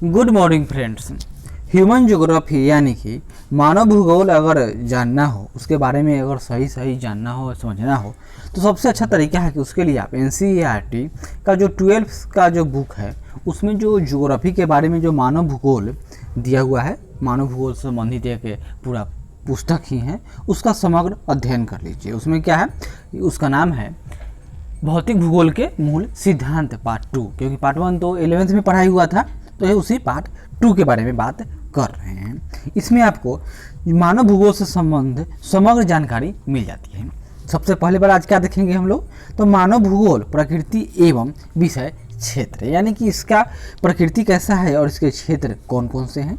Good morning friends. Human geography यानी कि मानव भूगोल अगर जानना हो, उसके बारे में अगर सही जानना हो, समझना हो, तो सबसे अच्छा तरीका है कि उसके लिए आप NCERT का जो 12th का जो बुक है उसमें जो ज्योग्राफी के बारे में जो मानव भूगोल दिया हुआ है, मानव भूगोल से संबंधित एक पूरा पुस्तक ही है, उसका समग्र अध्ययन कर लीजिए। उसमें क्या है, उसका नाम है भौतिक भूगोल के मूल सिद्धांत पार्ट 2, क्योंकि पार्ट 1 तो 11th में पढ़ाई हुआ था, तो ये उसी पार्ट 2 के बारे में बात कर रहे हैं। इसमें आपको मानव भूगोल से संबंध समग्र जानकारी मिल जाती है। सबसे पहले बार आज क्या देखेंगे हम लोग, तो मानव भूगोल प्रकृति एवं विषय क्षेत्र, यानी कि इसका प्रकृति कैसा है और इसके क्षेत्र कौन कौन से हैं,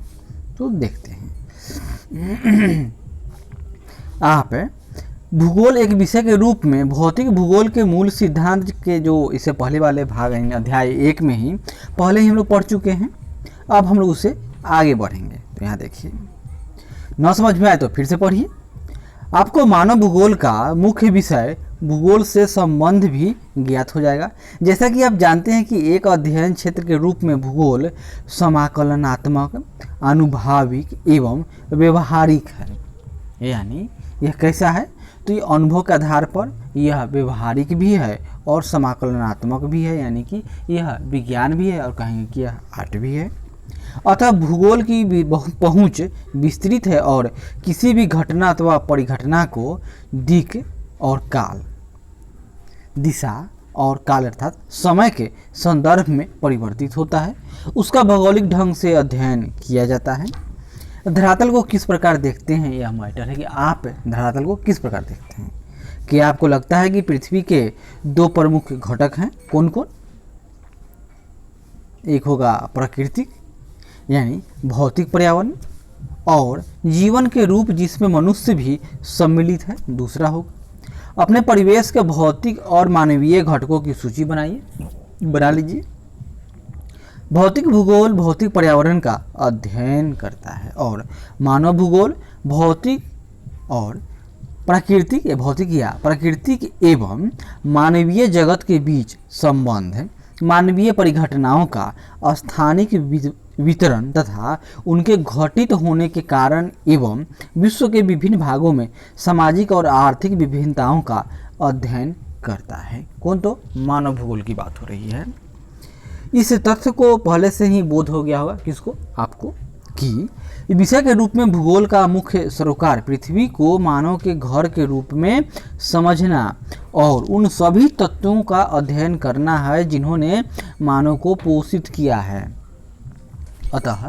तो देखते हैं। आप भूगोल एक विषय के रूप में भौतिक भूगोल के मूल सिद्धांत के जो इससे पहले वाले भाग अध्याय 1 में ही पहले ही हम लोग पढ़ चुके हैं। अब हम लोग उससे आगे बढ़ेंगे। तो यहाँ देखिए, न समझ में आए तो फिर से पढ़िए। आपको मानव भूगोल का मुख्य विषय भूगोल से संबंध भी ज्ञात हो जाएगा। जैसा कि आप जानते हैं कि एक अध्ययन क्षेत्र के रूप में भूगोल समाकलनात्मक, अनुभाविक एवं व्यवहारिक है। यानी यह कैसा है, तो ये अनुभव के आधार पर यह व्यवहारिक भी है और समाकलनात्मक भी है, यानी कि यह विज्ञान भी है और कहेंगे कि यह आर्ट भी है। अतः भूगोल की पहुंच विस्तृत है और किसी भी घटना अथवा परिघटना को दिशा और काल अर्थात समय के संदर्भ में परिवर्तित होता है। उसका भौगोलिक ढंग से अध्ययन किया जाता है। धरातल को किस प्रकार देखते हैं, यह मैटर है कि आप धरातल को किस प्रकार देखते हैं। क्या आपको लगता है कि पृथ्वी के 2 प्रमुख घटक हैं, कौन कौन? एक होगा प्राकृतिक यानी भौतिक पर्यावरण और जीवन के रूप जिसमें मनुष्य भी सम्मिलित है। दूसरा होगा अपने परिवेश के भौतिक और मानवीय घटकों की सूची बना लीजिए। भौतिक भूगोल भौतिक पर्यावरण का अध्ययन करता है और मानव भूगोल भौतिक और प्राकृतिक एवं मानवीय जगत के बीच संबंध, मानवीय परिघटनाओं का स्थानिक वितरण तथा उनके घटित होने के कारण एवं विश्व के विभिन्न भागों में सामाजिक और आर्थिक विभिन्नताओं का अध्ययन करता है। कौन? तो मानव भूगोल की बात हो रही है। इस तथ्य को पहले से ही बोध हो गया होगा, किसको? आपको, कि विषय के रूप में भूगोल का मुख्य सरोकार पृथ्वी को मानव के घर के रूप में समझना और उन सभी तत्वों का अध्ययन करना है जिन्होंने मानव को पोषित किया है। अतः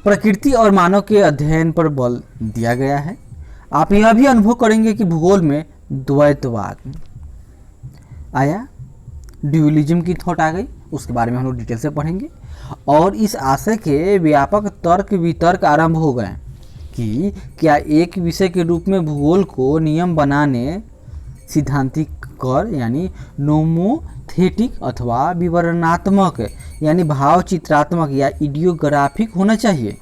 प्रकृति और मानव के अध्ययन पर बल दिया गया है। आप यह भी अनुभव करेंगे कि भूगोल में द्वैतवाद आया, ड्यूअलिज्म की थॉट आ गई, उसके बारे में हम लोग डिटेल से पढ़ेंगे। और इस आशय के व्यापक तर्क वितर्क आरंभ हो गए कि क्या एक विषय के रूप में भूगोल को नियम बनाने सिद्धांतिक कर यानी नोमोथेटिक अथवा विवरणात्मक यानी भाव चित्रात्मक या इडियोग्राफिक होना चाहिए।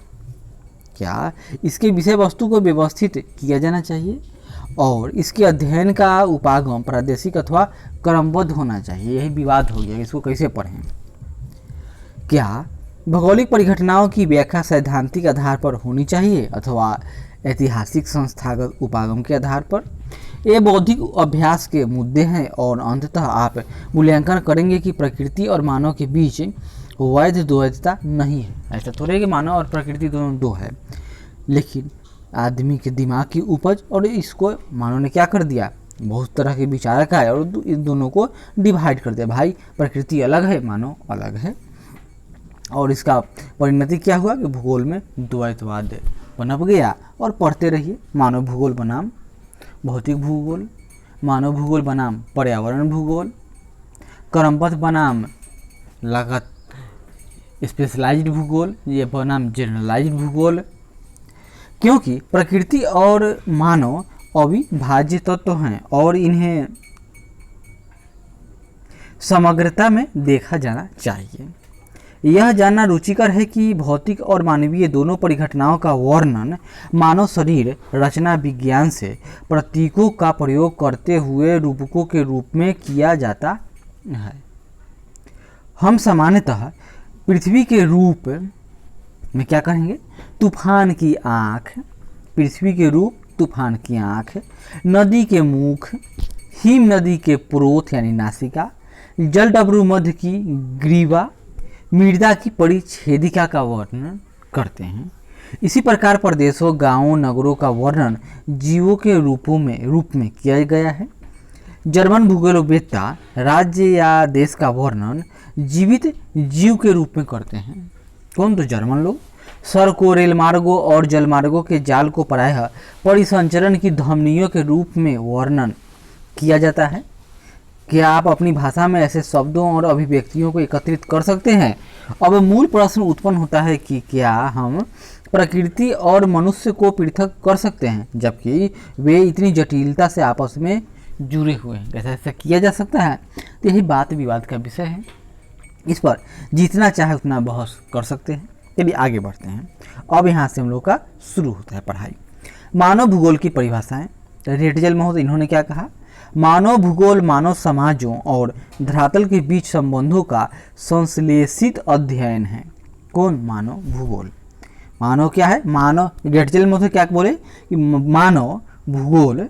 क्या इसके विषय वस्तु को व्यवस्थित किया जाना चाहिए और इसके अध्ययन का उपागम प्रादेशिक अथवा क्रमबद्ध होना चाहिए। यही विवाद हो गया, इसको कैसे पढ़ें। क्या भौगोलिक परिघटनाओं की व्याख्या सैद्धांतिक आधार पर होनी चाहिए अथवा ऐतिहासिक संस्थागत उपागम के आधार पर? ये बौद्धिक अभ्यास के मुद्दे हैं और अंततः आप मूल्यांकन करेंगे कि प्रकृति और मानव के बीच वैध द्वैतता नहीं है। ऐसा थोड़ा है कि मानव और प्रकृति दोनों दो है, लेकिन आदमी के दिमाग की उपज और इसको मानव ने क्या कर दिया, बहुत तरह के विचारक आए और इन दोनों को डिवाइड कर दिया। भाई प्रकृति अलग है, मानव अलग है। और इसका परिणति क्या हुआ कि भूगोल में द्वैतवाद पनप गया। और पढ़ते रहिए, मानव भूगोल बनाम भौतिक भूगोल, मानव भूगोल बनाम पर्यावरण भूगोल, क्रमबद्ध बनाम स्पेशलाइज्ड भूगोल, ये बनाम जनरलाइज्ड भूगोल। क्योंकि प्रकृति और मानव अविभाज्य तत्व हैं और इन्हें समग्रता में देखा जाना चाहिए। यह जानना रुचिकर है कि भौतिक और मानवीय दोनों परिघटनाओं का वर्णन मानव शरीर रचना विज्ञान से प्रतीकों का प्रयोग करते हुए रूपकों के रूप में किया जाता है। हम सामान्यतः पृथ्वी के रूप में क्या कहेंगे? तूफान की आँख, पृथ्वी के रूप तूफान की आँख, नदी के मुख, हिम नदी के पुरोथ यानी नासिका, जलडमरू मध्य की ग्रीवा, मृदा की परिच्छेदिका का वर्णन करते हैं। इसी प्रकार प्रदेशों, गांवों, नगरों का वर्णन जीवों के रूप में किया गया है। जर्मन भूगोलवेत्ता राज्य या देश का वर्णन जीवित जीव के रूप में करते हैं। कौन? तो जर्मन लोग। सड़कों, रेलमार्गों और जलमार्गों के जाल को प्रायः परिसंचरण की ध्वनियों के रूप में वर्णन किया जाता है। क्या आप अपनी भाषा में ऐसे शब्दों और अभिव्यक्तियों को एकत्रित कर सकते हैं? अब मूल प्रश्न उत्पन्न होता है कि क्या हम प्रकृति और मनुष्य को पृथक कर सकते हैं, जबकि वे इतनी जटिलता से आपस में जुड़े हुए हैं? कैसे ऐसा किया जा सकता है? तो यही बात विवाद का विषय है। इस पर जितना चाहे उतना बहस कर सकते हैं। चलिए आगे बढ़ते हैं। अब यहाँ से हम लोग का शुरू होता है पढ़ाई। मानव भूगोल की परिभाषाएं। रेटजल महोदय इन्होंने क्या कहा? मानव भूगोल मानव समाजों और धरातल के बीच संबंधों का संश्लेषित अध्ययन है। कौन? मानव भूगोल। मानव क्या है? मानव, रेटजल महोदय क्या बोले कि मानव भूगोल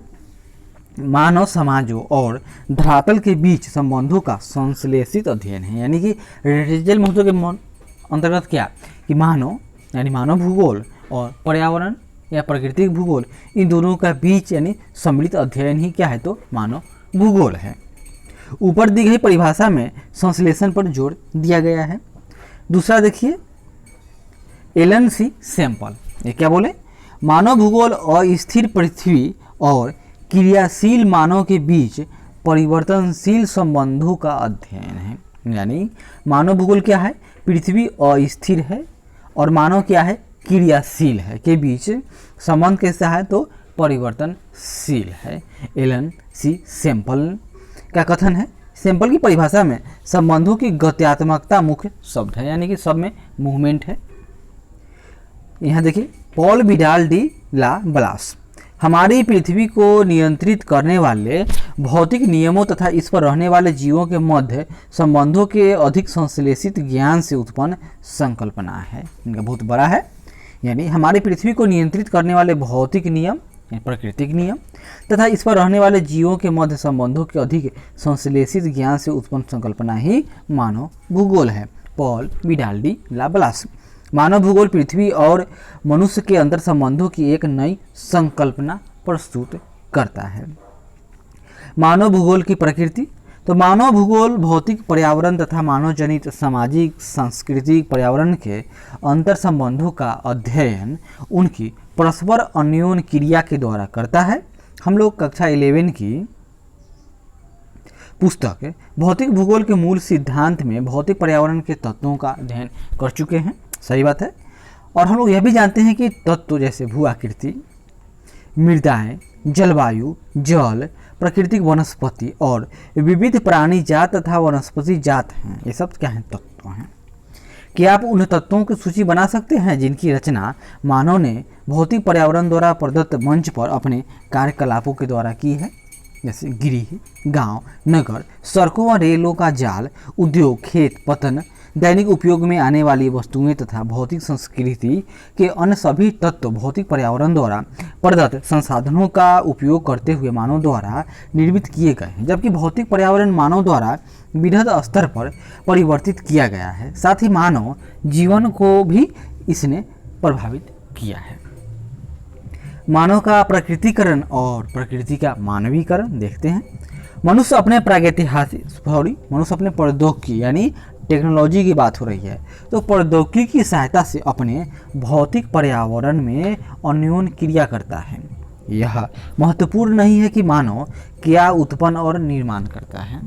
मानव समाजों और धरातल के बीच संबंधों का संश्लेषित अध्ययन है। यानी कि रेटजल महोदय के अंतर्गत क्या कि मानव यानी मानव भूगोल और पर्यावरण या प्राकृतिक भूगोल, इन दोनों का बीच यानी सम्मिलित अध्ययन ही क्या है? तो मानव भूगोल है। ऊपर दी गई परिभाषा में संश्लेषण पर जोर दिया गया है। दूसरा देखिए, एलन सी सैंपल, ये क्या बोले? मानव भूगोल अस्थिर पृथ्वी और क्रियाशील मानव के बीच परिवर्तनशील संबंधों का अध्ययन है। यानी मानव भूगोल क्या है? पृथ्वी अस्थिर है और मानव क्या है? क्रियाशील है, के बीच संबंध कैसा है? तो परिवर्तनशील है। एलन सी सैंपल का कथन है। सैंपल की परिभाषा में संबंधों की गत्यात्मकता मुख्य शब्द है, यानी कि सब में मूवमेंट है। यहाँ देखिए, पॉल विडाल डी ला ब्लास हमारी पृथ्वी को नियंत्रित करने वाले भौतिक नियमों तथा इस पर रहने वाले जीवों के मध्य संबंधों के अधिक संश्लेषित ज्ञान से उत्पन्न संकल्पना है। इनका बहुत बड़ा है। यानी हमारी पृथ्वी को नियंत्रित करने वाले भौतिक नियम, प्राकृतिक नियम तथा इस पर रहने वाले जीवों के मध्य संबंधों के अधिक संश्लेषित ज्ञान से उत्पन्न संकल्पना ही मानव भूगोल है। पॉल विडाल डी ला ब्लास। मानव भूगोल पृथ्वी और मनुष्य के अंतर संबंधों की एक नई संकल्पना प्रस्तुत करता है। मानव भूगोल की प्रकृति। तो मानव भूगोल भौतिक पर्यावरण तथा मानव जनित सामाजिक सांस्कृतिक पर्यावरण के अंतर संबंधों का अध्ययन उनकी परस्पर अन्योन्य क्रिया के द्वारा करता है। हम लोग कक्षा 11 की पुस्तक भौतिक भूगोल के मूल सिद्धांत में भौतिक पर्यावरण के तत्वों का अध्ययन कर चुके हैं। सही बात है। और हम लोग यह भी जानते हैं कि तत्व जैसे भू आकृति, मृदाएं, जलवायु, जल, प्राकृतिक वनस्पति और विविध प्राणी जात तथा वनस्पति जात हैं। ये सब क्या हैं? तत्व हैं। क्या आप उन तत्वों की सूची बना सकते हैं जिनकी रचना मानव ने भौतिक पर्यावरण द्वारा प्रदत्त मंच पर अपने कार्यकलापों के द्वारा की है? जैसे गृह, गांव, नगर, सड़कों व रेलों का जाल, उद्योग, खेत, पतन, दैनिक उपयोग में आने वाली वस्तुएं तथा भौतिक संस्कृति के अन्य सभी तत्व भौतिक पर्यावरण द्वारा प्रदत्त संसाधनों का उपयोग करते हुए मानव द्वारा निर्मित किए गए हैं। जबकि भौतिक पर्यावरण मानव द्वारा वृहद स्तर पर परिवर्तित किया गया है। साथ ही मानव जीवन को भी इसने प्रभावित किया है। मानव का प्रकृतिकरण और प्रकृति का मानवीकरण देखते हैं। मनुष्य अपने मनुष्य अपने प्रौद्योगिकी यानी टेक्नोलॉजी की बात हो रही है, तो प्रौद्योगिकी की सहायता से अपने भौतिक पर्यावरण में अन्योन्य क्रिया करता है। यह महत्वपूर्ण नहीं है कि मानव क्या उत्पन्न और निर्माण करता है,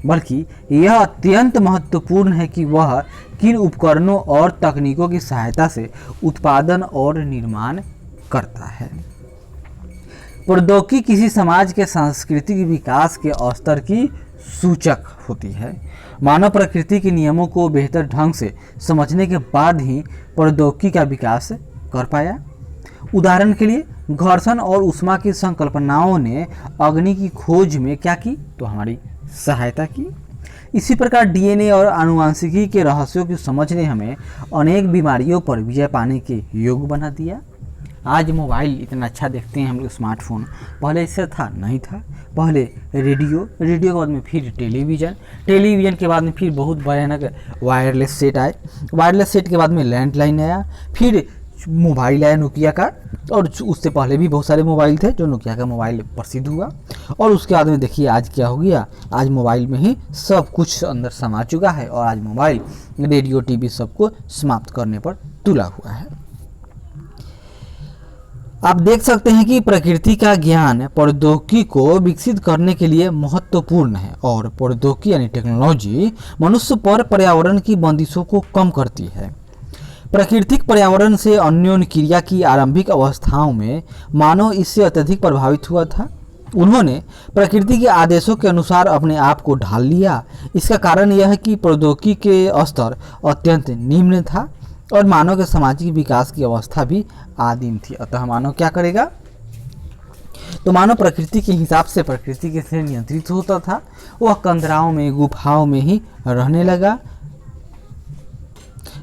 बल्कि यह अत्यंत महत्वपूर्ण है कि वह किन उपकरणों और तकनीकों की सहायता से उत्पादन और निर्माण करता है। प्रौद्योगिकी किसी समाज के सांस्कृतिक विकास के स्तर की सूचक होती है। मानव प्रकृति के नियमों को बेहतर ढंग से समझने के बाद ही प्रौद्योगिकी का विकास कर पाया। उदाहरण के लिए घर्षण और ऊष्मा की संकल्पनाओं ने अग्नि की खोज में क्या की? तो हमारी सहायता की। इसी प्रकार डीएनए और आनुवंशिकी के रहस्यों की समझ ने हमें अनेक बीमारियों पर विजय पाने के योग्य बना दिया। आज मोबाइल इतना अच्छा देखते हैं हम लोग, स्मार्टफोन, पहले इससे था नहीं था। पहले रेडियो के बाद में फिर टेलीविज़न के बाद में फिर बहुत भयानक वायरलेस सेट आए, वायरलेस सेट के बाद में लैंडलाइन आया, फिर मोबाइल आया नोकिया का, और उससे पहले भी बहुत सारे मोबाइल थे जो नोकिया का मोबाइल प्रसिद्ध हुआ। और उसके बाद में देखिए आज क्या हो गया, आज मोबाइल में ही सब कुछ अंदर समा चुका है और आज मोबाइल, रेडियो, टीवी सबको समाप्त करने पर तुला हुआ है। आप देख सकते हैं कि प्रकृति का ज्ञान प्रौद्योगिकी को विकसित करने के लिए महत्वपूर्ण है और प्रौद्योगिकी यानी टेक्नोलॉजी मनुष्य पर पर्यावरण की बंदिशों को कम करती है। प्राकृतिक पर्यावरण से अन्योन्य क्रिया की आरंभिक अवस्थाओं में मानव इससे अत्यधिक प्रभावित हुआ था। उन्होंने प्रकृति के आदेशों के अनुसार अपने आप को ढाल लिया। इसका कारण यह है कि प्रौद्योगिकी के स्तर अत्यंत निम्न था और मानव के सामाजिक विकास की अवस्था भी आदिम थी। अतः मानव क्या करेगा, तो मानव प्रकृति के हिसाब से प्रकृति के से नियंत्रित होता था। वह कंदराओं में, गुफाओं में ही रहने लगा।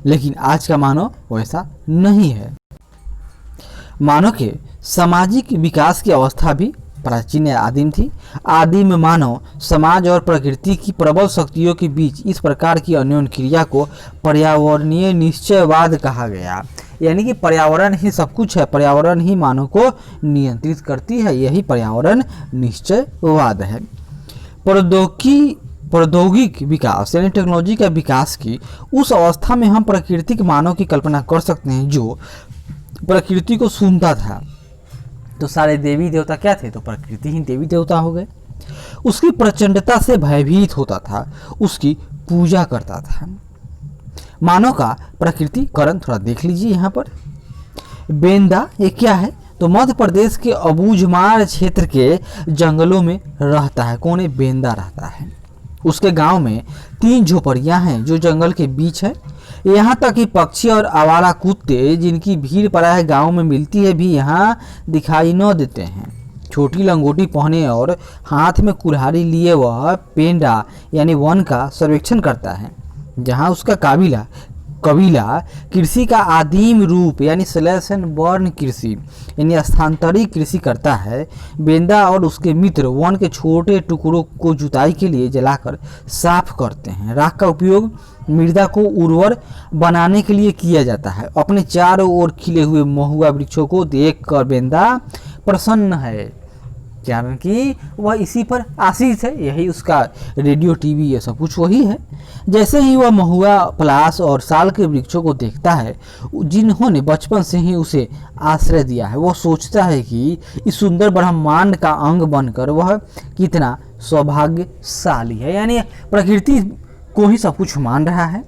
लेकिन आज का मानव वैसा नहीं है। मानव के सामाजिक विकास की अवस्था भी प्राचीन या आदिम थी। आदिम मानव समाज और प्रकृति की प्रबल शक्तियों के बीच इस प्रकार की अन्योन्य क्रिया को पर्यावरणीय निश्चयवाद कहा गया। यानी कि पर्यावरण ही सब कुछ है, पर्यावरण ही मानव को नियंत्रित करती है, यही पर्यावरण निश्चयवाद है। प्रौद्योगिक विकास यानी टेक्नोलॉजी का विकास की उस अवस्था में हम प्राकृतिक मानव की कल्पना कर सकते हैं जो प्रकृति को सुनता था। तो सारे देवी देवता क्या थे, तो प्रकृति ही देवी देवता हो गए। उसकी प्रचंडता से भयभीत होता था, उसकी पूजा करता था। मानव का प्रकृतिकरण थोड़ा देख लीजिए यहाँ पर। बेंदा ये क्या है, तो मध्य प्रदेश के अबूझमार क्षेत्र के जंगलों में रहता है। कौन है, बेंदा रहता है। उसके गांव में 3 झोपड़ियां हैं जो जंगल के बीच है। यहाँ तक कि पक्षी और आवारा कुत्ते जिनकी भीड़ प्रायः गांव में मिलती है भी यहाँ दिखाई न देते हैं। छोटी लंगोटी पहने और हाथ में कुल्हाड़ी लिए वह पेंडा यानी वन का सर्वेक्षण करता है। जहाँ उसका कबीला कृषि का आदिम रूप यानी स्लैश एंड बर्न कृषि यानी स्थानांतरित कृषि करता है। बेंदा और उसके मित्र वन के छोटे टुकड़ों को जुताई के लिए जलाकर साफ करते हैं। राख का उपयोग मृदा को उर्वर बनाने के लिए किया जाता है। अपने चारों ओर खिले हुए महुआ वृक्षों को देखकर बेंदा प्रसन्न है, कारण कि वह इसी पर आश्रित है। यही उसका रेडियो, टीवी, ये सब कुछ वही है। जैसे ही वह महुआ, पलाश और साल के वृक्षों को देखता है जिन्होंने बचपन से ही उसे आश्रय दिया है, वह सोचता है कि इस सुंदर ब्रह्मांड का अंग बनकर वह कितना सौभाग्यशाली है। यानी प्रकृति को ही सब कुछ मान रहा है।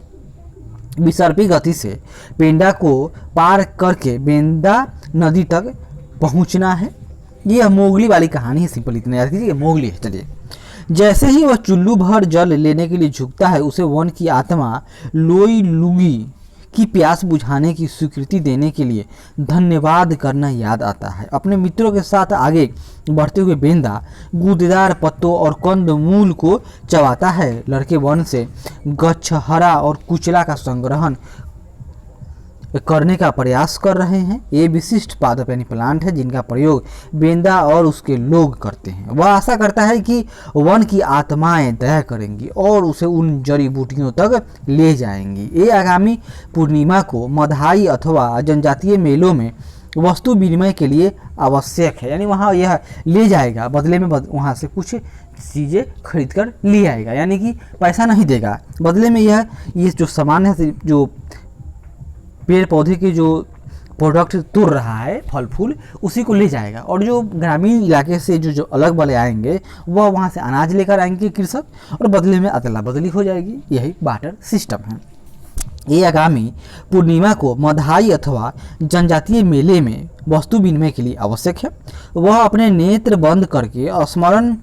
विसर्पी गति से पेंडा को पार करके बेंदा नदी तक पहुंचना है। यह मोगली वाली कहानी है, सिंपल इतना याद कीजिए, मोगली है। चलिए, जैसे ही वह चुल्लू भर जल लेने के लिए झुकता है, उसे वन की आत्मा लोई लुंगी की प्यास बुझाने की स्वीकृति देने के लिए धन्यवाद करना याद आता है। अपने मित्रों के साथ आगे बढ़ते हुए बेंदा गूदेदार पत्तों और कंदमूल को चबाता है। लड़के वन से गच्छहरा और कुचला का संग्रहण करने का प्रयास कर रहे हैं। ये विशिष्ट पादप यानी प्लांट है जिनका प्रयोग बेंदा और उसके लोग करते हैं। वह आशा करता है कि वन की आत्माएं दया करेंगी और उसे उन जड़ी बूटियों तक ले जाएंगी। ये आगामी पूर्णिमा को मधाई अथवा जनजातीय मेलों में वस्तु विनिमय के लिए आवश्यक है। यानी वहाँ यह ले जाएगा, बदले में वहाँ से कुछ चीज़ें खरीद कर ले आएगा, यानी कि पैसा नहीं देगा, बदले में ये जो सामान है, जो पेड़ पौधे के जो प्रोडक्ट तोड़ रहा है, फल फूल, उसी को ले जाएगा। और जो ग्रामीण इलाके से जो अलग वाले आएंगे वह वहाँ से अनाज लेकर आएंगे कृषक, और बदले में अदला बदली हो जाएगी। यही बार्टर सिस्टम है। ये आगामी पूर्णिमा को मधाई अथवा जनजातीय मेले में वस्तु विनिमय के लिए आवश्यक है। वह अपने नेत्र बंद करके स्मरण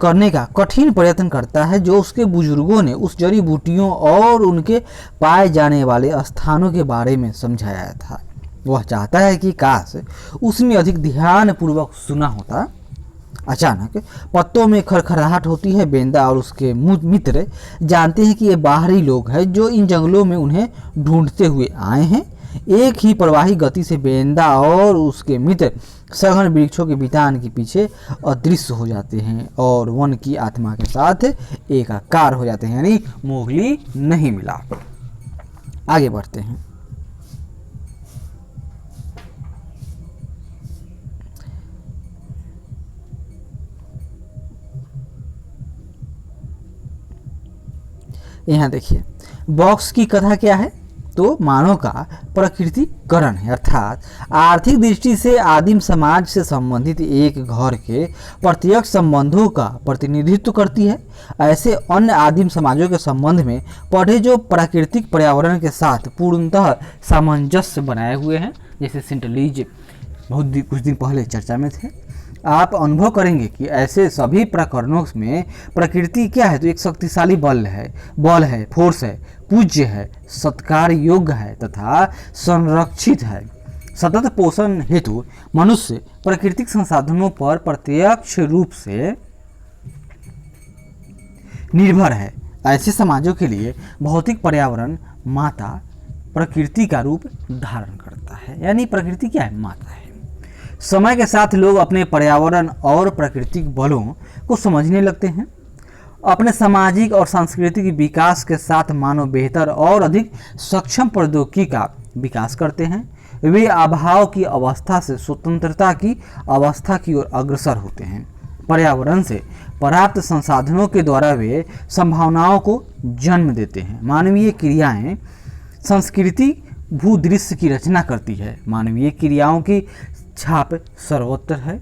करने का कठिन प्रयत्न करता है जो उसके बुजुर्गों ने उस जड़ी बूटियों और उनके पाए जाने वाले स्थानों के बारे में समझाया था। वह चाहता है कि काश उसने अधिक ध्यान पूर्वक सुना होता अचानक पत्तों में खड़खड़ाहट होती है। बेंदा और उसके मित्र जानते हैं कि ये बाहरी लोग हैं जो इन जंगलों में उन्हें ढूंढते हुए आए हैं। एक ही प्रवाही गति से बेंदा और उसके मित्र सघन वृक्षों के बितान के पीछे अदृश्य हो जाते हैं और वन की आत्मा के साथ एकाकार हो जाते हैं, यानी मोगली नहीं मिला। आगे बढ़ते हैं। यहाँ देखिए बॉक्स की कथा क्या है, तो मानव का प्रकृतिकरण है, अर्थात आर्थिक दृष्टि से आदिम समाज से संबंधित एक घर के प्रत्यक्ष संबंधों का प्रतिनिधित्व करती है। ऐसे अन्य आदिम समाजों के संबंध में पढ़े जो प्राकृतिक पर्यावरण के साथ पूर्णतः सामंजस्य बनाए हुए हैं, जैसे सेंटलीज कुछ दिन पहले चर्चा में थे। आप अनुभव करेंगे कि ऐसे सभी प्रकरणों में प्रकृति क्या है, तो एक शक्तिशाली बल है, फोर्स है, पूज्य है, सत्कार योग्य है तथा संरक्षित है। सतत पोषण हेतु मनुष्य प्राकृतिक संसाधनों पर प्रत्यक्ष रूप से निर्भर है। ऐसे समाजों के लिए भौतिक पर्यावरण माता प्रकृति का रूप धारण करता है, यानी प्रकृति क्या है, माता है। समय के साथ लोग अपने पर्यावरण और प्राकृतिक बलों को समझने लगते हैं। अपने सामाजिक और सांस्कृतिक विकास के साथ मानव बेहतर और अधिक सक्षम प्रौद्योगिकी का विकास करते हैं। वे अभाव की अवस्था से स्वतंत्रता की अवस्था की ओर अग्रसर होते हैं। पर्यावरण से प्राप्त संसाधनों के द्वारा वे संभावनाओं को जन्म देते हैं। मानवीय क्रियाएं संस्कृति भूदृश्य की रचना करती है। मानवीय क्रियाओं की छाप सर्वत्र है।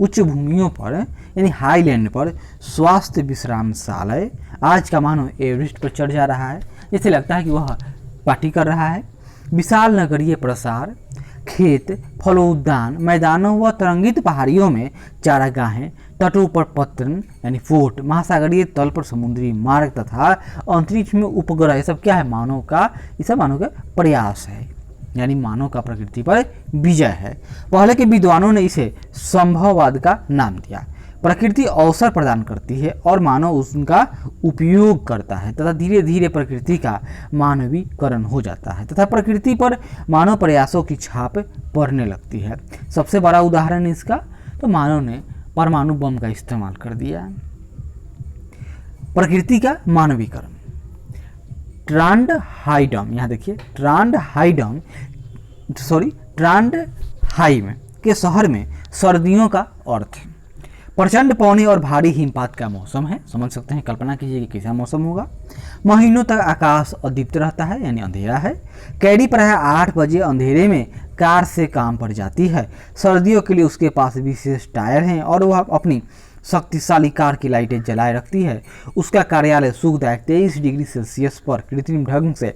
उच्च भूमियों पर यानी हाईलैंड पर स्वास्थ्य विश्रामशालय, आज का मानव एवरेस्ट पर चढ़ जा रहा है, जैसे लगता है कि वह पार्टी कर रहा है। विशाल नगरीय प्रसार, खेत, फलोद्यान, मैदानों व तरंगित पहाड़ियों में चारागाहें, तटों पर पत्तन यानी फोर्ट, महासागरीय तल पर समुद्री मार्ग तथा अंतरिक्ष में उपग्रह, ये सब क्या है, मानव का प्रयास है, यानी मानव का प्रकृति पर विजय है। पहले के विद्वानों ने इसे संभववाद का नाम दिया। प्रकृति अवसर प्रदान करती है और मानव उसका उपयोग करता है तथा धीरे धीरे प्रकृति का मानवीकरण हो जाता है तथा प्रकृति पर मानव प्रयासों की छाप पड़ने लगती है। सबसे बड़ा उदाहरण इसका, तो मानव ने परमाणु बम का इस्तेमाल कर दिया। प्रकृति का मानवीकरण। ट्रांडहाइम, यहाँ देखिए ट्रांडहाइम के शहर में सर्दियों का अर्थ है। प्रचंड पौने और भारी हिमपात का मौसम है। समझ सकते हैं, कल्पना कीजिए कि कैसा मौसम होगा। महीनों तक आकाश अदीप्त रहता है, यानी अंधेरा है। कैडी प्रायः 8 बजे अंधेरे में कार से काम पर जाती है। सर्दियों के लिए उसके पास विशेष टायर हैं और वह अपनी शक्तिशाली कार की लाइटें जलाए रखती है। उसका कार्यालय सुखदायक 23 डिग्री सेल्सियस पर कृत्रिम ढंग से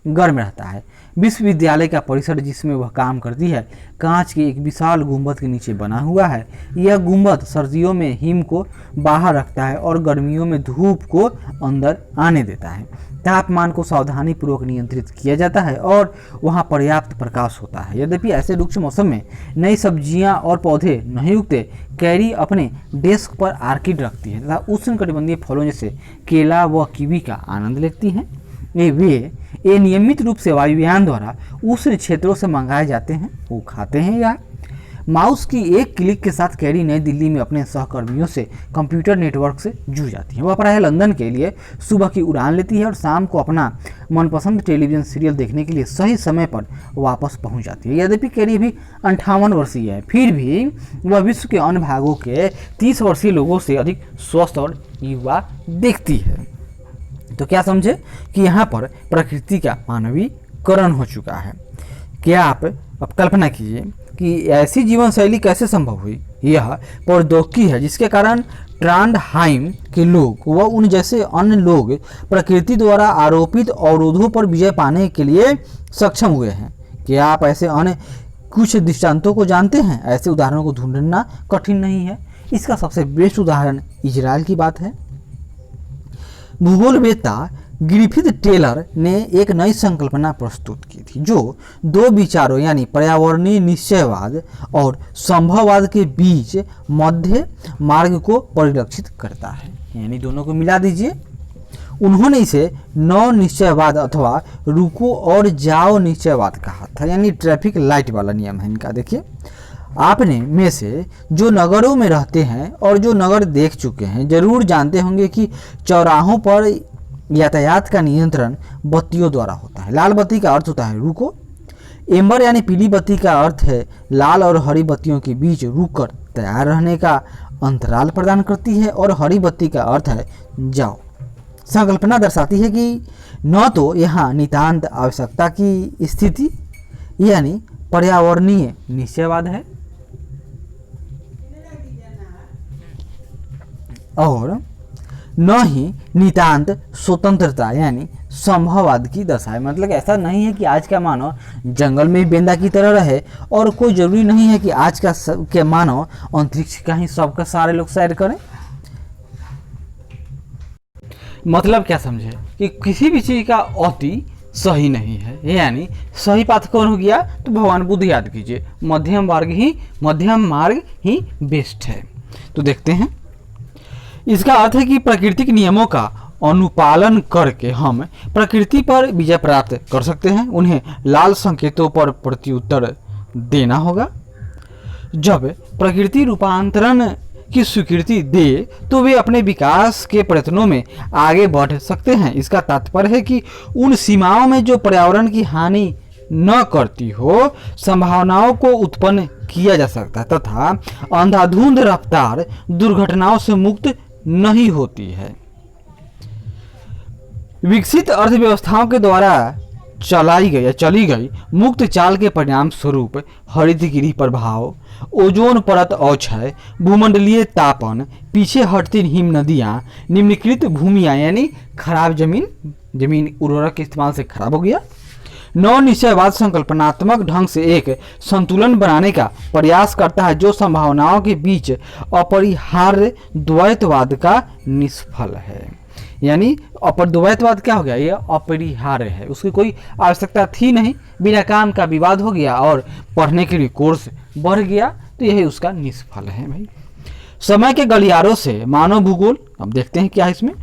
गर्म रहता है। विश्वविद्यालय का परिसर जिसमें वह काम करती है कांच के एक विशाल गुंबद के नीचे बना हुआ है। यह गुंबद सर्दियों में हिम को बाहर रखता है और गर्मियों में धूप को अंदर आने देता है। तापमान को सावधानीपूर्वक नियंत्रित किया जाता है और वहाँ पर्याप्त प्रकाश होता है। यद्यपि ऐसे रुक्ष मौसम में नई सब्जियां और पौधे नहीं उगते, कैरी अपने डेस्क पर आर्किड रखती है तथा उष्णकटिबंधीय फलों जैसे केला व कीवी का आनंद लेती हैं। ये नियमित रूप से वायुयान द्वारा उष्ण क्षेत्रों से मंगाए जाते हैं, वो खाते हैं। या माउस की एक क्लिक के साथ कैरी नई दिल्ली में अपने सहकर्मियों से कंप्यूटर नेटवर्क से जुड़ जाती है। वह प्रायः लंदन के लिए सुबह की उड़ान लेती है और शाम को अपना मनपसंद टेलीविजन सीरियल देखने के लिए सही समय पर वापस पहुंच जाती है। यद्यपि कैरी अभी 58 वर्षीय है, फिर भी वह विश्व के अन्य भागों के 30 वर्षीय लोगों से अधिक स्वस्थ और युवा दिखती है। तो क्या समझे कि यहाँ पर प्रकृति का मानवीकरण हो चुका है। क्या आप अब कल्पना कीजिए कि ऐसी जीवन शैली कैसे संभव हुई। यह प्रौद्योगिकी है जिसके कारण ट्रांडहाइम के लोग व उन जैसे अन्य लोग प्रकृति द्वारा आरोपित अवरोधों पर विजय पाने के लिए सक्षम हुए हैं। क्या आप ऐसे अन्य कुछ दृष्टांतों को जानते हैं? ऐसे उदाहरणों को ढूंढना कठिन नहीं है। इसका सबसे बेस्ट उदाहरण इजराइल की बात है। भूगोलवेत्ता ग्रिफिथ टेलर ने एक नई संकल्पना प्रस्तुत की थी जो दो विचारों यानी पर्यावरणीय निश्चयवाद और संभववाद के बीच मध्य मार्ग को परिलक्षित करता है, यानी दोनों को मिला दीजिए। उन्होंने इसे नौ निश्चयवाद अथवा रुको और जाओ निश्चयवाद कहा था, यानी ट्रैफिक लाइट वाला नियम है इनका। देखिए, आपने में से जो नगरों में रहते हैं और जो नगर देख चुके हैं जरूर जानते होंगे कि चौराहों पर यातायात का नियंत्रण बत्तियों द्वारा होता है। लाल बत्ती का अर्थ होता है रुको, एम्बर यानी पीली बत्ती का अर्थ है लाल और हरी बत्तियों के बीच रुककर तैयार रहने का अंतराल प्रदान करती है, और हरी बत्ती का अर्थ है जाओ। संकल्पना दर्शाती है कि न तो यहाँ नितांत आवश्यकता की स्थिति यानी पर्यावरणीय निश्चयवाद है और न ही नितांत स्वतंत्रता यानी संभववाद की दशा है। मतलब ऐसा नहीं है कि आज का मानव जंगल में बेंदा की तरह रहे और कोई जरूरी नहीं है कि आज का मानव अंतरिक्ष का ही सबका सारे लोग सैर करें। मतलब क्या समझे कि किसी भी चीज का अति सही नहीं है, यानी सही पाथ कौन हो गया तो भगवान बुद्ध याद कीजिए, मध्यम मार्ग ही बेस्ट है। तो देखते हैं, इसका अर्थ है कि प्राकृतिक नियमों का अनुपालन करके हम प्रकृति पर विजय प्राप्त कर सकते हैं। उन्हें लाल संकेतों पर प्रत्युत्तर देना होगा। जब प्रकृति रूपांतरण की स्वीकृति दे तो वे अपने विकास के प्रयत्नों में आगे बढ़ सकते हैं। इसका तात्पर्य है कि उन सीमाओं में जो पर्यावरण की हानि न करती हो संभावनाओं को उत्पन्न किया जा सकता है तथा अंधाधुंध रफ्तार दुर्घटनाओं से मुक्त नहीं होती है। विकसित अर्थव्यवस्थाओं के द्वारा चली गई मुक्त चाल के परिणाम स्वरूप हरितगृह प्रभाव, ओजोन परत अवक्षय, भूमंडलीय तापन, पीछे हटती हिम नदियां, निम्नलिखित भूमियां यानी खराब जमीन उर्वरक के इस्तेमाल से खराब हो गया। नौ निश्चयवाद संकल्पनात्मक ढंग से एक संतुलन बनाने का प्रयास करता है जो संभावनाओं के बीच अपरिहार्य द्वैतवाद का निष्फल है। यानी द्वैतवाद क्या हो गया, ये अपरिहार्य है, उसकी कोई आवश्यकता थी नहीं, बिना काम का विवाद हो गया और पढ़ने के लिए कोर्स बढ़ गया, तो यही उसका निष्फल है भाई। समय के गलियारों से मानव भूगोल, अब देखते हैं क्या इसमें,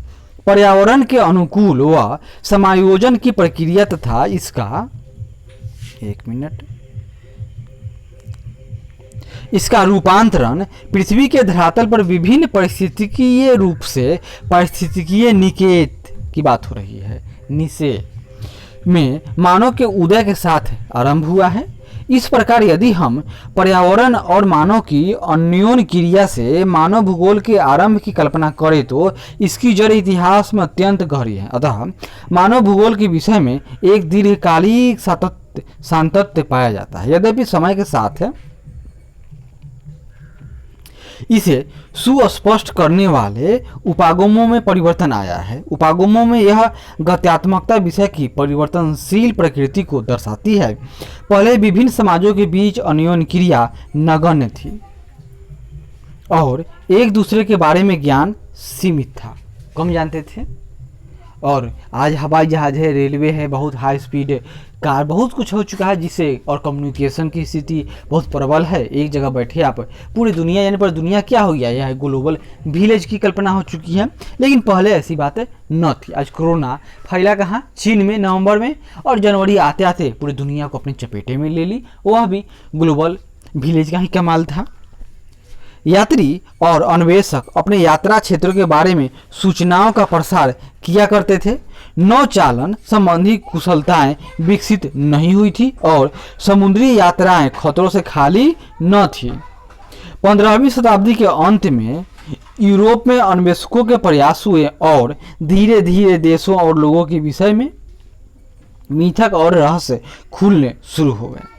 पर्यावरण के अनुकूल व समायोजन की प्रक्रिया तथा इसका रूपांतरण पृथ्वी के धरातल पर विभिन्न पारिस्थितिकीय निकेत की बात हो रही है, निषेध में मानव के उदय के साथ आरंभ हुआ है। इस प्रकार यदि हम पर्यावरण और मानव की अन्योन क्रिया से मानव भूगोल के आरंभ की कल्पना करें तो इसकी जड़ इतिहास में अत्यंत गहरी है। अतः मानव भूगोल के विषय में एक दीर्घकालिक सातत्य पाया जाता है। यद्यपि समय के साथ इसे सुस्पष्ट करने वाले उपागमों में परिवर्तन आया है। उपागमों में यह गत्यात्मकता विषय की परिवर्तनशील प्रकृति को दर्शाती है। पहले विभिन्न समाजों के बीच अन्योन्य क्रिया नगण्य थी और एक दूसरे के बारे में ज्ञान सीमित था, कम जानते थे। और आज हवाई जहाज है, रेलवे है, बहुत हाई स्पीड कार, बहुत कुछ हो चुका है जिससे, और कम्युनिकेशन की स्थिति बहुत प्रबल है। एक जगह बैठे आप पूरी दुनिया, यानी पर दुनिया क्या हो गया, यह ग्लोबल विलेज की कल्पना हो चुकी है। लेकिन पहले ऐसी बातें न थी। आज कोरोना फैला कहाँ, चीन में नवंबर में, और जनवरी आते आते पूरी दुनिया को अपने चपेटे में ले ली। वह भी ग्लोबल विलेज का ही कमाल था। यात्री और अन्वेषक अपने यात्रा क्षेत्रों के बारे में सूचनाओं का प्रसार किया करते थे। नौचालन संबंधी कुशलताएं विकसित नहीं हुई थी और समुद्री यात्राएं खतरों से खाली न थी। 15वीं शताब्दी के अंत में यूरोप में अन्वेषकों के प्रयास हुए और धीरे धीरे देशों और लोगों के विषय में मिथक और रहस्य खुलने शुरू हो गए।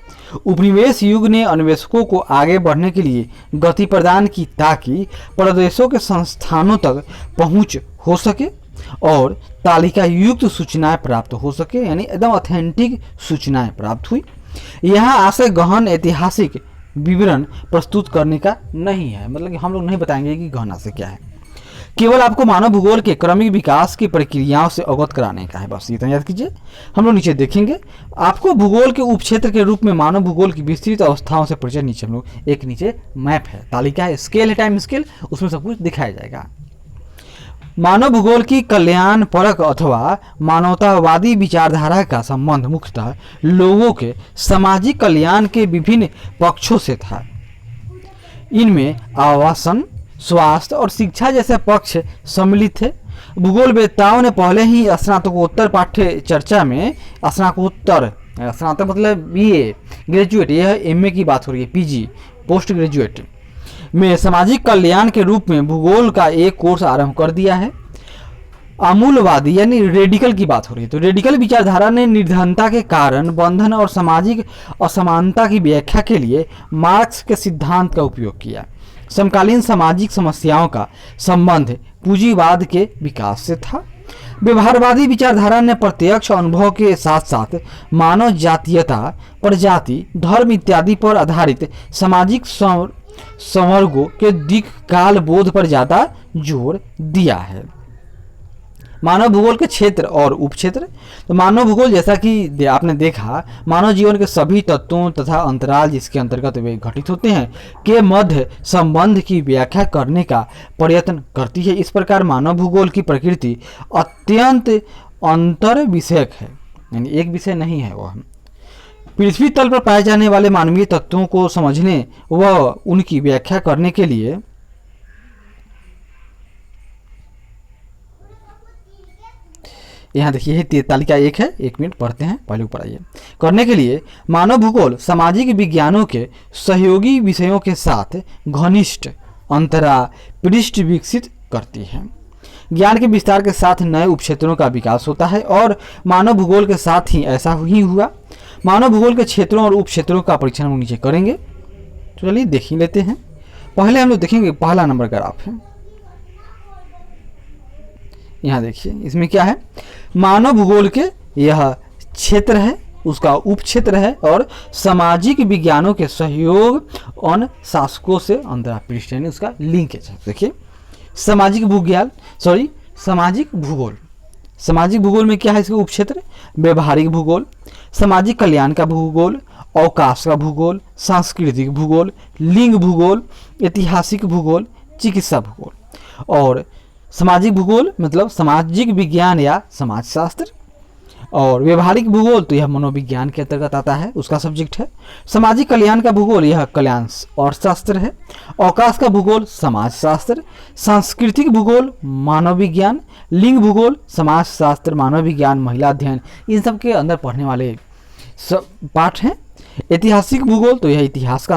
उपनिवेश युग ने अन्वेषकों को आगे बढ़ने के लिए गति प्रदान की ताकि प्रदेशों के संस्थानों तक पहुंच हो सके और तालिका युक्त सूचनाएं प्राप्त हो सके, यानी एकदम ऑथेंटिक सूचनाएं प्राप्त हुई। यहाँ आशय गहन ऐतिहासिक विवरण प्रस्तुत करने का नहीं है, मतलब कि हम लोग नहीं बताएंगे कि गहन आशय क्या है। केवल आपको मानव भूगोल के क्रमिक विकास की प्रक्रियाओं से अवगत कराने का है, बस इतना याद कीजिए। हम लोग नीचे देखेंगे आपको भूगोल के उपक्षेत्र के रूप में मानव भूगोल की विस्तृत अवस्थाओं से परिचय। नीचे हम लोग एक नीचे मैप है, तालिका है, स्केल है, टाइम स्केल, उसमें सब कुछ दिखाया जाएगा। मानव भूगोल की कल्याण परक अथवा मानवतावादी विचारधारा का संबंध मुख्यतः लोगों के सामाजिक कल्याण के विभिन्न पक्षों से था। इनमें आवासन, स्वास्थ्य और शिक्षा जैसे पक्ष सम्मिलित थे। भूगोल वेत्ताओं ने पहले ही स्नातकोत्तर पाठ्य चर्चा में स्नातक मतलब बीए, ग्रेजुएट, यह एमए की बात हो रही है, पीजी, पोस्ट ग्रेजुएट में सामाजिक कल्याण के रूप में भूगोल का एक कोर्स आरंभ कर दिया है। अमूलवादी यानी रेडिकल की बात हो रही है, तो रेडिकल विचारधारा ने निर्धनता के कारण, बंधन और सामाजिक असमानता की व्याख्या के लिए मार्क्स के सिद्धांत का उपयोग किया। समकालीन सामाजिक समस्याओं का संबंध पूंजीवाद के विकास से था। व्यवहारवादी विचारधारा ने प्रत्यक्ष अनुभव के साथ साथ मानव जातीयता, प्रजाति, धर्म इत्यादि पर आधारित सामाजिक संवर्गों के दिक् काल बोध पर ज्यादा जोर दिया है। मानव भूगोल के क्षेत्र और उपक्षेत्र, तो मानव भूगोल जैसा कि आपने देखा, मानव जीवन के सभी तत्वों तथा अंतराल जिसके अंतर्गत वे घटित होते हैं के मध्य संबंध की व्याख्या करने का प्रयत्न करती है। इस प्रकार मानव भूगोल की प्रकृति अत्यंत अंतर विषयक है, यानी एक विषय नहीं है। वह पृथ्वी तल पर पाए जाने वाले मानवीय तत्वों को समझने व उनकी व्याख्या करने के लिए यहाँ देखिए तालिका 1 है, 1 मिनट पढ़ते हैं, पहले ऊपर आइए। करने के लिए मानव भूगोल सामाजिक विज्ञानों के सहयोगी विषयों के साथ घनिष्ठ अंतरा पृष्ठ विकसित करती है। ज्ञान के विस्तार के साथ नए उपक्षेत्रों का विकास होता है और मानव भूगोल के साथ ही ऐसा ही हुआ। मानव भूगोल के क्षेत्रों और उपक्षेत्रों का परीक्षण हम नीचे करेंगे, तो चलिए देख ही लेते हैं। पहले हम लोग देखेंगे पहला नंबर ग्राफ है, यहाँ देखिए इसमें क्या है, मानव भूगोल के यह क्षेत्र है, उसका उपक्षेत्र है और सामाजिक विज्ञानों के सहयोग और शासकों से अंतरापृष्ठ यानी उसका लिंक है। देखिए सामाजिक भूगोल, सामाजिक भूगोल में क्या है, इसका उपक्षेत्र व्यवहारिक भूगोल, सामाजिक कल्याण का भूगोल, अवकाश का भूगोल, सांस्कृतिक भूगोल, लिंग भूगोल, ऐतिहासिक भूगोल, चिकित्सा भूगोल। और सामाजिक भूगोल मतलब सामाजिक विज्ञान या समाजशास्त्र, और व्यवहारिक भूगोल तो यह मनोविज्ञान के अंतर्गत आता है, उसका सब्जेक्ट है। सामाजिक कल्याण का भूगोल यह कल्याण और शास्त्र है। अवकाश का भूगोल समाजशास्त्र, सांस्कृतिक भूगोल मानव विज्ञान, लिंग भूगोल समाजशास्त्र, मानव विज्ञान, महिला अध्ययन, इन सब के अंदर पढ़ने वाले सब पाठ हैं। ऐतिहासिक भूगोल तो यह इतिहास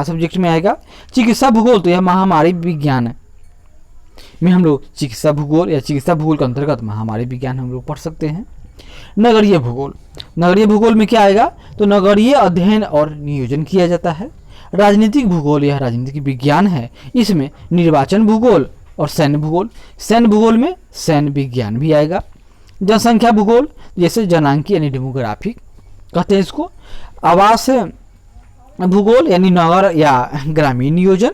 सब्जेक्ट में आएगा। चिकित्सा भूगोल तो यह महामारी विज्ञान में हम लोग चिकित्सा भूगोल या चिकित्सा भूगोल के अंतर्गत महामारी विज्ञान हम लोग पढ़ सकते हैं। नगरीय भूगोल, नगरीय भूगोल में क्या आएगा, तो नगरीय अध्ययन और नियोजन किया जाता है। राजनीतिक भूगोल यह राजनीतिक विज्ञान है, इसमें निर्वाचन भूगोल और सैन्य भूगोल, सैन्य भूगोल में सैन्य विज्ञान भी आएगा। जनसंख्या भूगोल जैसे जनांकी यानी डेमोग्राफिक कहते हैं इसको। आवास भूगोल यानी नगर या ग्रामीण नियोजन।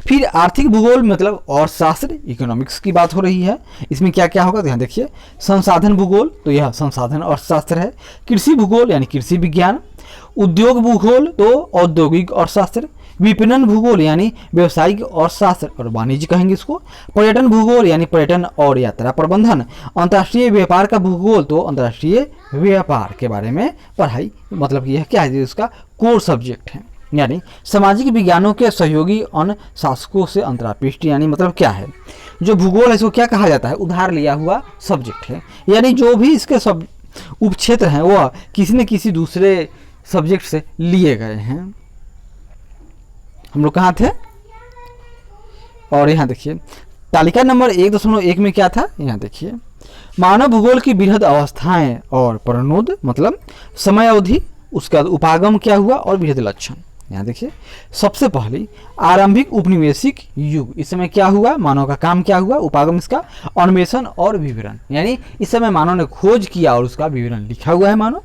फिर आर्थिक भूगोल मतलब और शास्त्र, इकोनॉमिक्स की बात हो रही है, इसमें क्या क्या होगा, तो यहाँ देखिए संसाधन भूगोल तो यह संसाधन अर्थशास्त्र है। कृषि भूगोल यानी कृषि विज्ञान। उद्योग भूगोल तो औद्योगिक अर्थशास्त्र। विपणन भूगोल यानी व्यवसायिक अर्थशास्त्र और वाणिज्य कहेंगे इसको। पर्यटन भूगोल यानी पर्यटन और यात्रा प्रबंधन। अंतर्राष्ट्रीय व्यापार का भूगोल तो अंतर्राष्ट्रीय व्यापार के बारे में पढ़ाई, मतलब कि यह क्या है, इसका कोर सब्जेक्ट है। यानी सामाजिक विज्ञानों के सहयोगी अनुशासकों से अंतरापृष्ठ यानी मतलब क्या है, जो भूगोल है इसको क्या कहा जाता है, उधार लिया हुआ सब्जेक्ट है। यानी जो भी इसके सब उपक्षेत्र हैं वह किसी न किसी दूसरे सब्जेक्ट से लिए गए हैं। हम लोग कहाँ थे, और यहाँ देखिए तालिका नंबर 1.1 में क्या था, यहाँ देखिए मानव भूगोल की बृहद अवस्थाएं और प्रणोद मतलब समय अवधि, उसका उपागम क्या हुआ और बृहद लक्षण। यहाँ देखिए सबसे पहले आरंभिक उपनिवेशिक युग, इस समय क्या हुआ, मानव का काम क्या हुआ, उपागम इसका अन्वेषण और विवरण, यानी इस समय मानव ने खोज किया और उसका विवरण लिखा हुआ है मानव।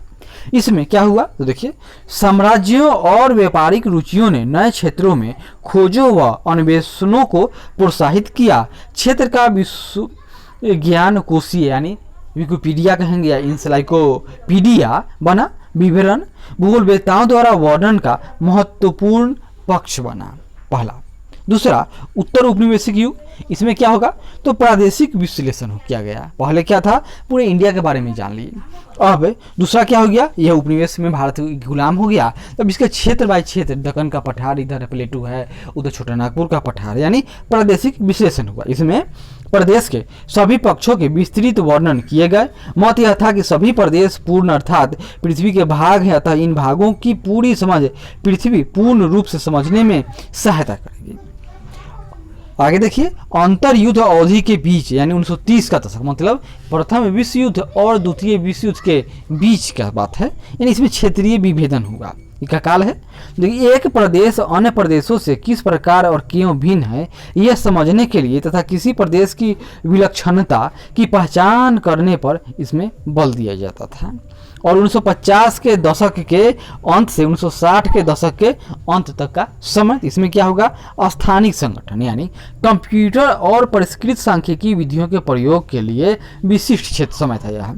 इसमें क्या हुआ तो देखिए, साम्राज्यों और व्यापारिक रुचियों ने नए क्षेत्रों में खोजों व अन्वेषणों को प्रोत्साहित किया। क्षेत्र का विश्व ज्ञान कोशीय यानी विकिपीडिया कहेंगे या इंसाइक्लोपीडिया बना। विवरण भूगोलवेत्ताओं द्वारा वर्णन का महत्वपूर्ण पक्ष बना पहला। दूसरा, उत्तर उपनिवेशिक युग, इसमें क्या होगा तो प्रादेशिक विश्लेषण किया गया। पहले क्या था, पूरे इंडिया के बारे में जान लिए। अब दूसरा क्या हो गया, यह उपनिवेश में भारत गुलाम हो गया, तब इसके क्षेत्र बाय क्षेत्र, दक्कन का पठार, इधर प्लेटू है, उधर छोटा नागपुर का पठार, यानी प्रादेशिक विश्लेषण हुआ। इसमें प्रदेश के सभी पक्षों के विस्तृत वर्णन किए गए। मत यह था कि सभी प्रदेश पूर्ण अर्थात पृथ्वी के भाग हैं, अतः इन भागों की पूरी समझ पृथ्वी पूर्ण रूप से समझने में सहायता करेगी। आगे देखिए, अंतर युद्ध अवधि के बीच यानी 1930 का दशक, मतलब प्रथम विश्व युद्ध और द्वितीय विश्व युद्ध के बीच का बात है, यानी इसमें क्षेत्रीय विभेदन होगा, का काल है। देखिए, एक प्रदेश अन्य प्रदेशों से किस प्रकार और क्यों भिन्न है यह समझने के लिए तथा किसी प्रदेश की विलक्षणता की पहचान करने पर इसमें बल दिया जाता था। और 1950 के दशक के अंत से 1960 के दशक के अंत तक का समय, इसमें क्या होगा, स्थानिक संगठन यानी कंप्यूटर और परिष्कृत सांख्यिकी विधियों के प्रयोग के लिए विशिष्ट क्षेत्र समय था। यह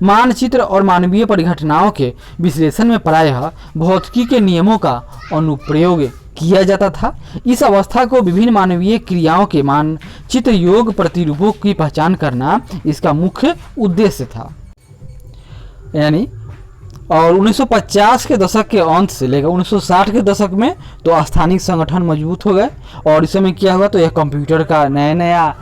मानचित्र और मानवीय परिघटनाओं के विश्लेषण में प्रायः भौतिकी के नियमों का अनुप्रयोग किया जाता था। इस अवस्था को विभिन्न मानवीय क्रियाओं के मानचित्र योग प्रतिरूपों की पहचान करना इसका मुख्य उद्देश्य था। यानी और 1950 के दशक के अंत से लेकर 1960 के दशक में तो स्थानिक संगठन मजबूत हो गए। और इस समय क्या हुआ तो यह कंप्यूटर का नया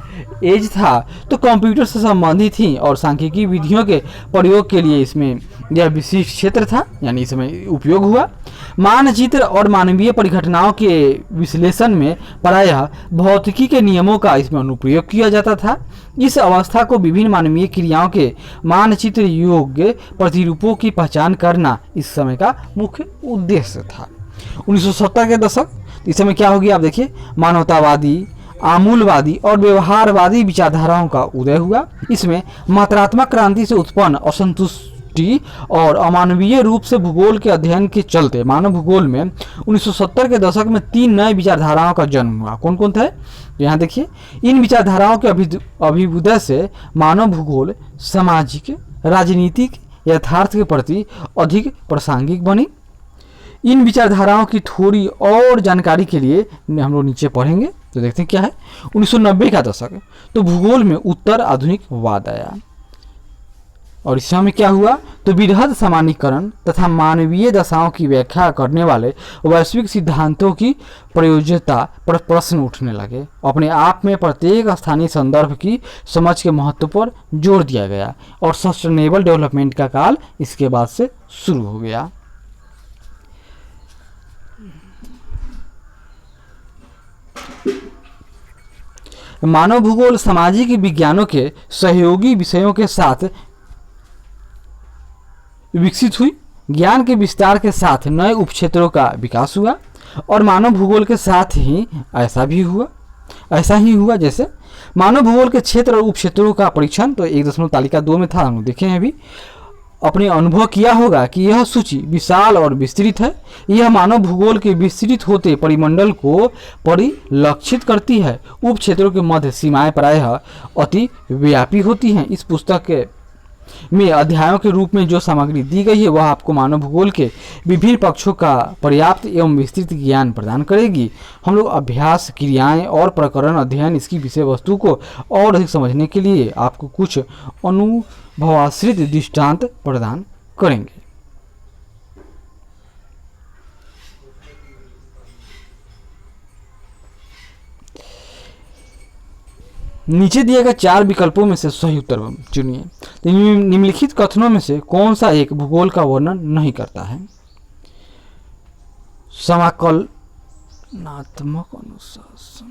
एज था, तो कंप्यूटर से संबंधित थी और सांख्यिकी विधियों के प्रयोग के लिए इसमें यह विशिष्ट क्षेत्र था, यानी इसमें उपयोग हुआ। मानचित्र और मानवीय परिघटनाओं के विश्लेषण में प्रायः भौतिकी के नियमों का इसमें अनुप्रयोग किया जाता था। इस अवस्था को विभिन्न मानवीय क्रियाओं के मानचित्र योग्य प्रतिरूपों की पहचान करना इस समय का मुख्य उद्देश्य था। 1970 के दशक, इस समय क्या हो गया आप देखिए, मानवतावादी, आमूलवादी और व्यवहारवादी विचारधाराओं का उदय हुआ। इसमें मात्रात्मक क्रांति से उत्पन्न असंतुष्टि और अमानवीय रूप से भूगोल के अध्ययन के चलते मानव भूगोल में 1970 के दशक में 3 नए विचारधाराओं का जन्म हुआ। कौन कौन थे, यहाँ देखिए। इन विचारधाराओं के अभिवृद्धि से मानव भूगोल सामाजिक राजनीतिक यथार्थ के प्रति अधिक प्रासंगिक बनी। इन विचारधाराओं की थोड़ी और जानकारी के लिए हम लोग नीचे पढ़ेंगे, तो देखते हैं क्या है। 1990 का दशक, तो भूगोल में उत्तर आधुनिकवाद आया। और इस समय क्या हुआ तो वृहद सामान्यीकरण तथा मानवीय दशाओं की व्याख्या करने वाले वैश्विक सिद्धांतों की प्रयोज्यता पर प्रश्न उठने लगे। अपने आप में प्रत्येक स्थानीय संदर्भ की समझ के महत्व पर जोर दिया गया और सस्टेनेबल डेवलपमेंट का काल इसके बाद से शुरू हो गया। मानव भूगोल सामाजिक विज्ञानों के सहयोगी विषयों के साथ विकसित हुई। ज्ञान के विस्तार के साथ नए उपक्षेत्रों का विकास हुआ और मानव भूगोल के साथ ही ऐसा ही हुआ जैसे मानव भूगोल के क्षेत्र और उपक्षेत्रों का परीक्षण तो 1 तालिका 2 में था, हम देखे हैं अभी। अपने अनुभव किया होगा कि यह सूची विशाल और विस्तृत है। यह मानव भूगोल के विस्तृत होते परिमंडल को परिलक्षित करती है। उप क्षेत्रों के मध्य सीमाएं प्रायः अति व्यापी होती हैं। इस पुस्तक में अध्यायों के रूप में जो सामग्री दी गई है वह आपको मानव भूगोल के विभिन्न पक्षों का पर्याप्त एवं विस्तृत ज्ञान प्रदान करेगी। हम लोग अभ्यास, क्रियाएं और प्रकरण अध्ययन इसकी विषय वस्तु को और अधिक समझने के लिए आपको कुछ अनुभवाश्रित दृष्टांत प्रदान करेंगे। नीचे दिए गए 4 विकल्पों में से सही उत्तर चुनिए। तो निम्नलिखित कथनों में से कौन सा एक भूगोल का वर्णन नहीं करता है? समाकलनात्मक अनुशासन,